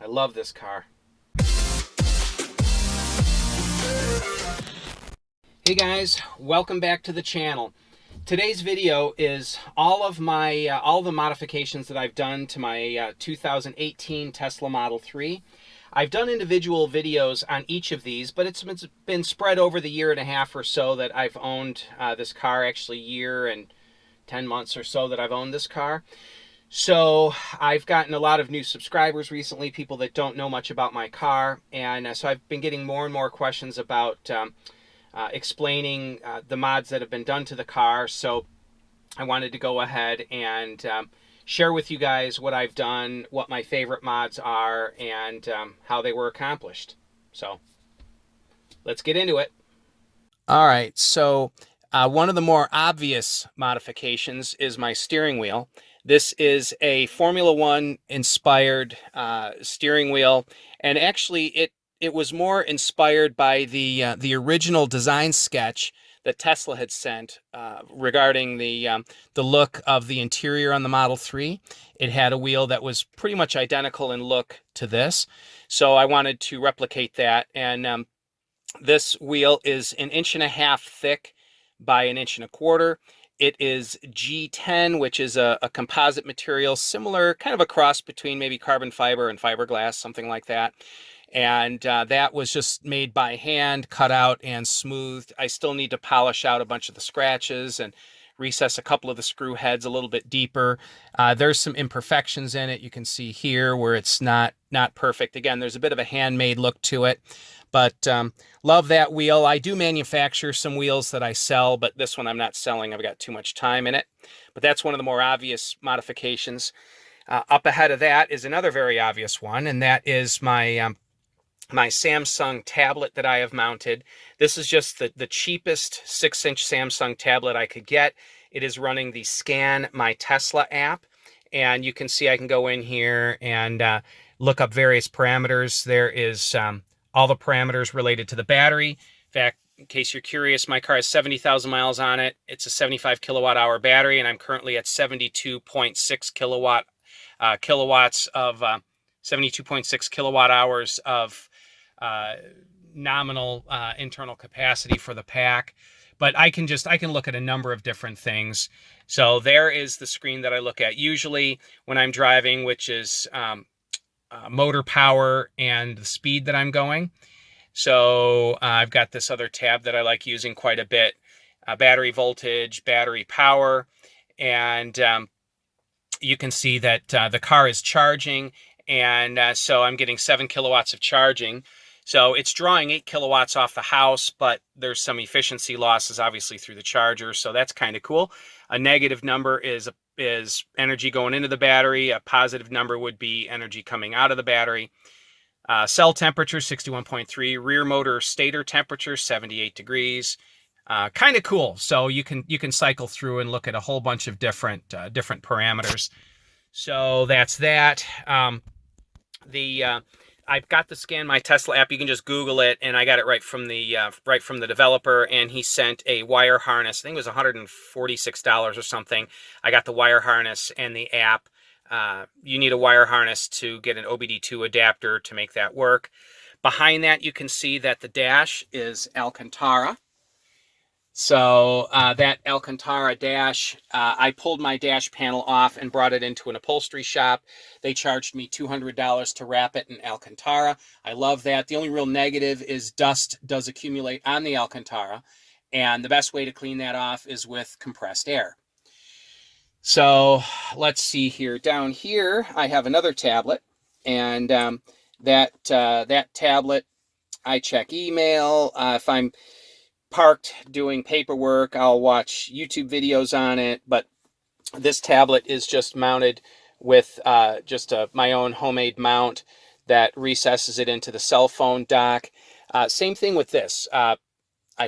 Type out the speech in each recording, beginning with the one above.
love this car. Hey guys, welcome back to the channel. Today's video is all the modifications that I've done to my 2018 Tesla Model 3. I've done individual videos on each of these, but it's been spread over the year and a half or so that I've owned this car, actually year and 10 months or so that I've owned this car. So I've gotten a lot of new subscribers recently, people that don't know much about my car, and so I've been getting more and more questions about explaining the mods that have been done to the car. So I wanted to go ahead and share with you guys what I've done, what my favorite mods are, and how they were accomplished. So let's get into it. All right, so one of the more obvious modifications is my steering wheel. This is a Formula One inspired steering wheel, and actually it was more inspired by the original design sketch that Tesla had sent regarding the look of the interior on the Model 3. It had a wheel that was pretty much identical in look to this, so I wanted to replicate that. And this wheel is 1.5 inches thick by 1.25 inches. It is G10, which is a composite material, similar, kind of a cross between maybe carbon fiber and fiberglass, something like that. And that was just made by hand, cut out and smoothed. I still need to polish out a bunch of the scratches and recess a couple of the screw heads a little bit deeper. There's some imperfections in it. You can see here where it's not perfect. Again, there's a bit of a handmade look to it. But love that wheel. I do manufacture some wheels that I sell, but this one I'm not selling. I've got too much time in it. But that's one of the more obvious modifications. Up ahead of that is another very obvious one, and that is my Samsung tablet that I have mounted. This is just the cheapest 6-inch Samsung tablet I could get. It is running the Scan My Tesla app, and you can see I can go in here and look up various parameters. There is all the parameters related to the battery. In fact, in case you're curious, my car has 70,000 miles on it. It's a 75 kilowatt hour battery, and I'm currently at 72.6 kilowatt hours of nominal internal capacity for the pack. But I can look at a number of different things. So there is the screen that I look at usually when I'm driving, which is motor power and the speed that I'm going. So I've got this other tab that I like using quite a bit, battery voltage, battery power, and you can see that the car is charging, and so I'm getting 7 kilowatts of charging. So it's drawing 8 kilowatts off the house, but there's some efficiency losses obviously through the charger, so that's kind of cool. A negative number is energy going into the battery. A positive number would be energy coming out of the battery. Cell temperature 61.3, rear motor stator temperature 78 degrees. Kind of cool. So you can cycle through and look at a whole bunch of different parameters. So that's that. I've got the Scan My Tesla app. You can just Google it, and I got it right from the developer. And he sent a wire harness. I think it was $146 or something. I got the wire harness and the app. You need a wire harness to get an OBD2 adapter to make that work. Behind that, you can see that the dash is Alcantara. So that Alcantara dash, I pulled my dash panel off and brought it into an upholstery shop. They charged me $200 to wrap it in Alcantara. I love that. The only real negative is dust does accumulate on the Alcantara, and the best way to clean that off is with compressed air. So let's see here. Down here, I have another tablet, and that tablet, I check email. If I'm parked doing paperwork, I'll watch YouTube videos on it. But this tablet is just mounted with my own homemade mount that recesses it into the cell phone dock. Same thing with this. I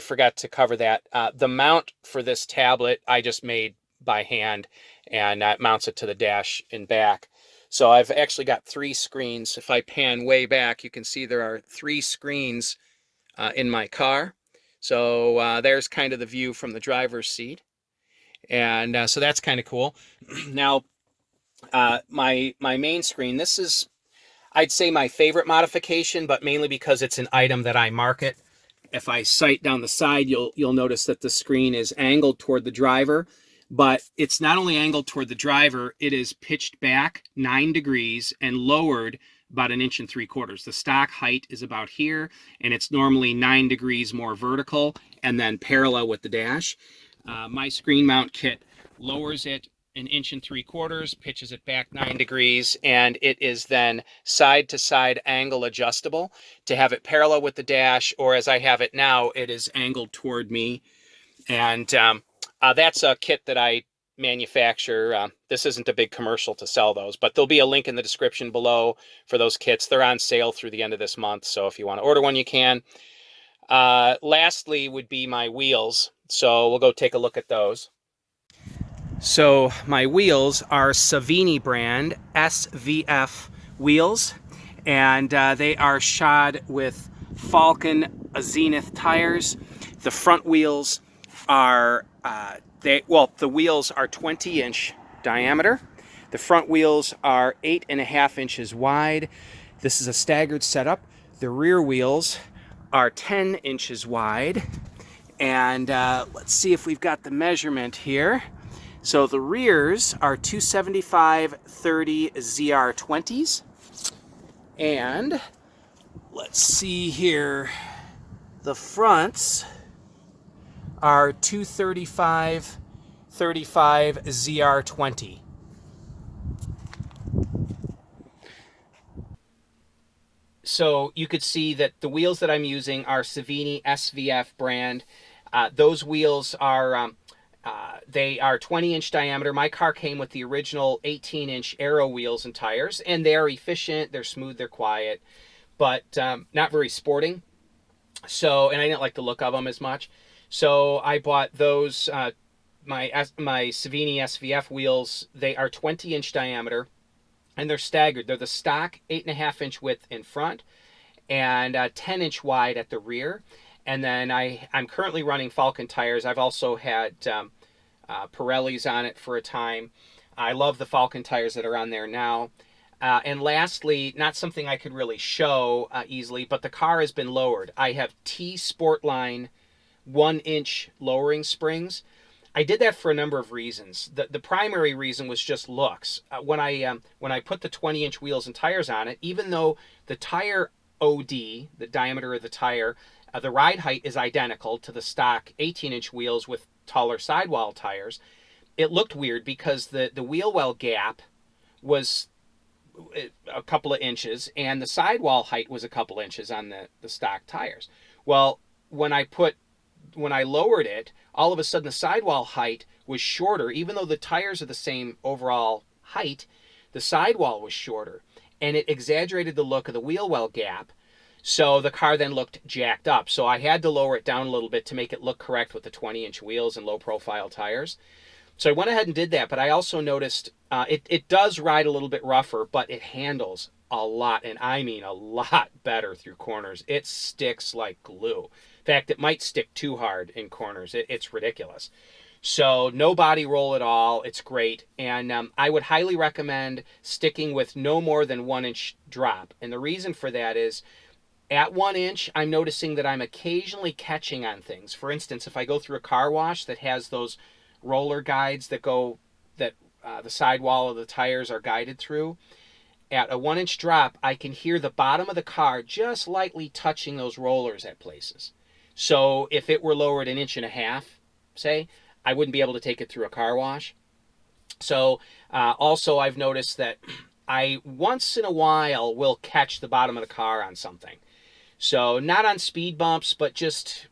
forgot to cover that. The mount for this tablet I just made by hand, and that mounts it to the dash in back. So I've actually got 3 screens. If I pan way back, you can see there are 3 screens in my car. So there's kind of the view from the driver's seat. And so that's kind of cool. Now, my main screen, this is, I'd say my favorite modification, but mainly because it's an item that I market. If I sight down the side, you'll notice that the screen is angled toward the driver, but it's not only angled toward the driver, it is pitched back 9 degrees and lowered about 1.75 inches. The stock height is about here, and it's normally 9 degrees more vertical and then parallel with the dash. My screen mount kit lowers it 1.75 inches, pitches it back 9 degrees, and it is then side to side angle adjustable to have it parallel with the dash, or as I have it now, it is angled toward me. And that's a kit that I manufacture. This isn't a big commercial to sell those, but there'll be a link in the description below for those kits. They're on sale through the end of this month, so if you want to order one, you can. Lastly would be my wheels, so we'll go take a look at those. So my wheels are Savini brand SVF Wheels, and they are shod with Falcon Zenith tires. The front wheels are the wheels are 20-inch diameter. The front wheels are 8.5 inches wide. This is a staggered setup. The rear wheels are 10 inches wide, and let's see if we've got the measurement here. So the rears are 275/30 ZR20s, and let's see here, the fronts are 235/35 ZR20. So you could see that the wheels that I'm using are Savini SVF brand. Those wheels are they are 20-inch diameter. My car came with the original 18-inch Aero wheels and tires, and they're efficient, they're smooth, they're quiet, but not very sporting. So, and I didn't like the look of them as much. So I bought those, my Savini SVF wheels. They are 20-inch diameter, and they're staggered. They're the stock 8.5-inch width in front and 10-inch wide at the rear. And then I'm currently running Falcon tires. I've also had Pirellis on it for a time. I love the Falcon tires that are on there now. And lastly, not something I could really show easily, but the car has been lowered. I have T Sportline 1-inch lowering springs. I did that for a number of reasons. The primary reason was just looks. When I put the 20-inch wheels and tires on it, even though the tire OD, the diameter of the tire, the ride height is identical to the stock 18-inch wheels with taller sidewall tires, it looked weird because the wheel well gap was a couple of inches and the sidewall height was a couple inches on the stock tires. Well, when I lowered it, all of a sudden the sidewall height was shorter. Even though the tires are the same overall height, the sidewall was shorter, and it exaggerated the look of the wheel well gap. So the car then looked jacked up. So I had to lower it down a little bit to make it look correct with the 20-inch wheels and low-profile tires. So I went ahead and did that, but I also noticed it does ride a little bit rougher, but it handles a lot, and I mean a lot better through corners. It sticks like glue. In fact, it might stick too hard in corners. It's ridiculous. So no body roll at all. It's great. And I would highly recommend sticking with no more than 1-inch drop. And the reason for that is, at 1 inch, I'm noticing that I'm occasionally catching on things. For instance, if I go through a car wash that has those roller guides that the sidewall of the tires are guided through, at a 1-inch drop, I can hear the bottom of the car just lightly touching those rollers at places. So if it were lowered 1.5 inches, say, I wouldn't be able to take it through a car wash. So also I've noticed that I once in a while will catch the bottom of the car on something. So not on speed bumps, but just,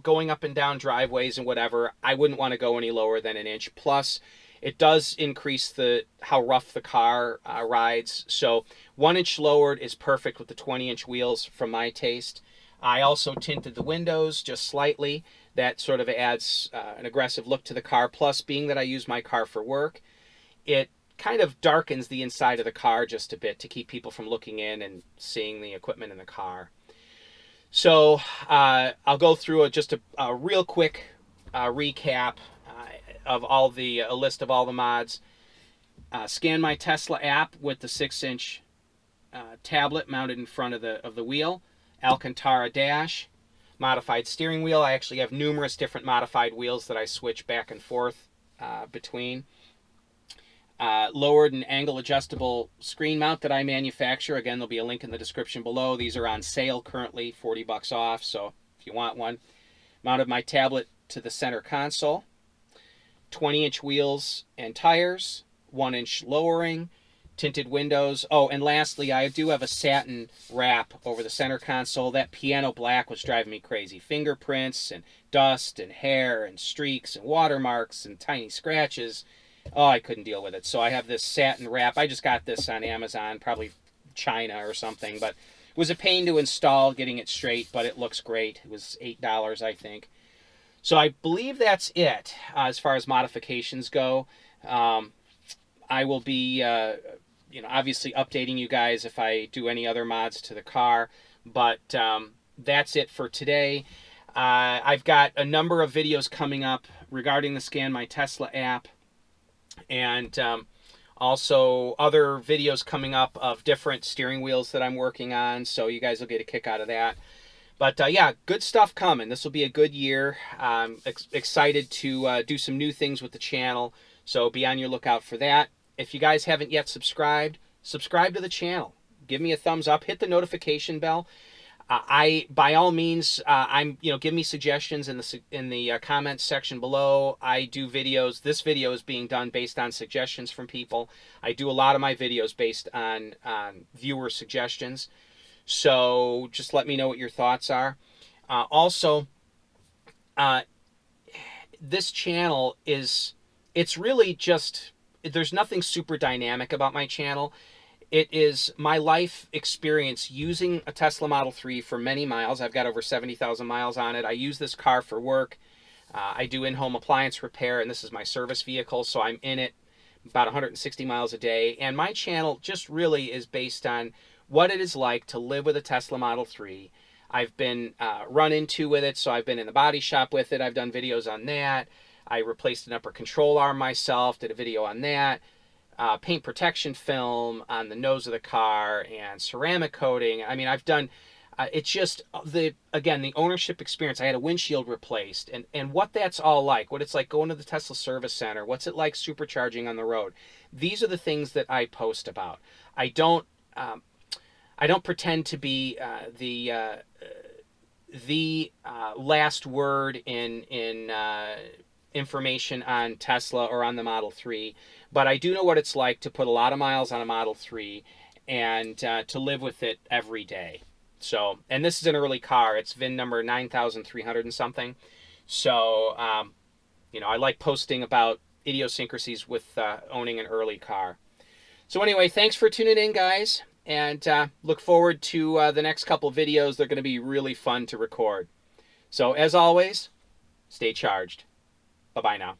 going up and down driveways and whatever, I wouldn't want to go any lower than 1 inch. Plus, it does increase how rough the car rides. So 1 inch lowered is perfect with the 20-inch wheels from my taste. I also tinted the windows just slightly. That sort of adds an aggressive look to the car. Plus, being that I use my car for work, it kind of darkens the inside of the car just a bit to keep people from looking in and seeing the equipment in the car. So I'll go through just a real quick recap of a list of all the mods. Scan my Tesla app with the 6-inch tablet mounted in front of the wheel, Alcantara dash, modified steering wheel. I actually have numerous different modified wheels that I switch back and forth between. Lowered and angle adjustable screen mount that I manufacture. Again, there'll be a link in the description below. These are on sale currently, 40 bucks off, so if you want one. Mounted my tablet to the center console. 20-inch wheels and tires, 1-inch lowering, tinted windows. Oh, and lastly, I do have a satin wrap over the center console. That piano black was driving me crazy. Fingerprints and dust and hair and streaks and watermarks and tiny scratches. Oh, I couldn't deal with it. So I have this satin wrap. I just got this on Amazon, probably China or something, but it was a pain to install getting it straight, but it looks great. It was $8, I think. So I believe that's it as far as modifications go. I will be, obviously updating you guys if I do any other mods to the car, but that's it for today. I've got a number of videos coming up regarding the Scan My Tesla app, and also other videos coming up of different steering wheels that I'm working on, so you guys will get a kick out of that. But yeah, good stuff coming. This will be a good year. I'm excited to do some new things with the channel, so be on your lookout for that. If you guys haven't yet subscribed, subscribe to the channel. Give me a thumbs up. Hit the notification bell. By all means, give me suggestions in the comments section below. I do videos. This video is being done based on suggestions from people. I do a lot of my videos based on viewer suggestions. So just let me know what your thoughts are. Also, this channel it's really just, there's nothing super dynamic about my channel. It is my life experience using a Tesla Model 3 for many miles. I've got over 70,000 miles on it. I use this car for work. I do in-home appliance repair, and this is my service vehicle, so I'm in it about 160 miles a day. And my channel just really is based on what it is like to live with a Tesla Model 3. I've been run into with it, so I've been in the body shop with it. I've done videos on that. I replaced an upper control arm myself, did a video on that. Paint protection film on the nose of the car and ceramic coating. I mean, I've done, it's just, again, the ownership experience. I had a windshield replaced, and what that's all like, what it's like going to the Tesla service center, what's it like supercharging on the road. These are the things that I post about. I don't pretend to be the last word in information on Tesla or on the Model 3, but I do know what it's like to put a lot of miles on a Model 3 and to live with it every day. So, and this is an early car. It's VIN number 9,300 and something. So, I like posting about idiosyncrasies with owning an early car. So anyway, thanks for tuning in, guys. And look forward to the next couple videos. They're going to be really fun to record. So as always, stay charged. Bye-bye now.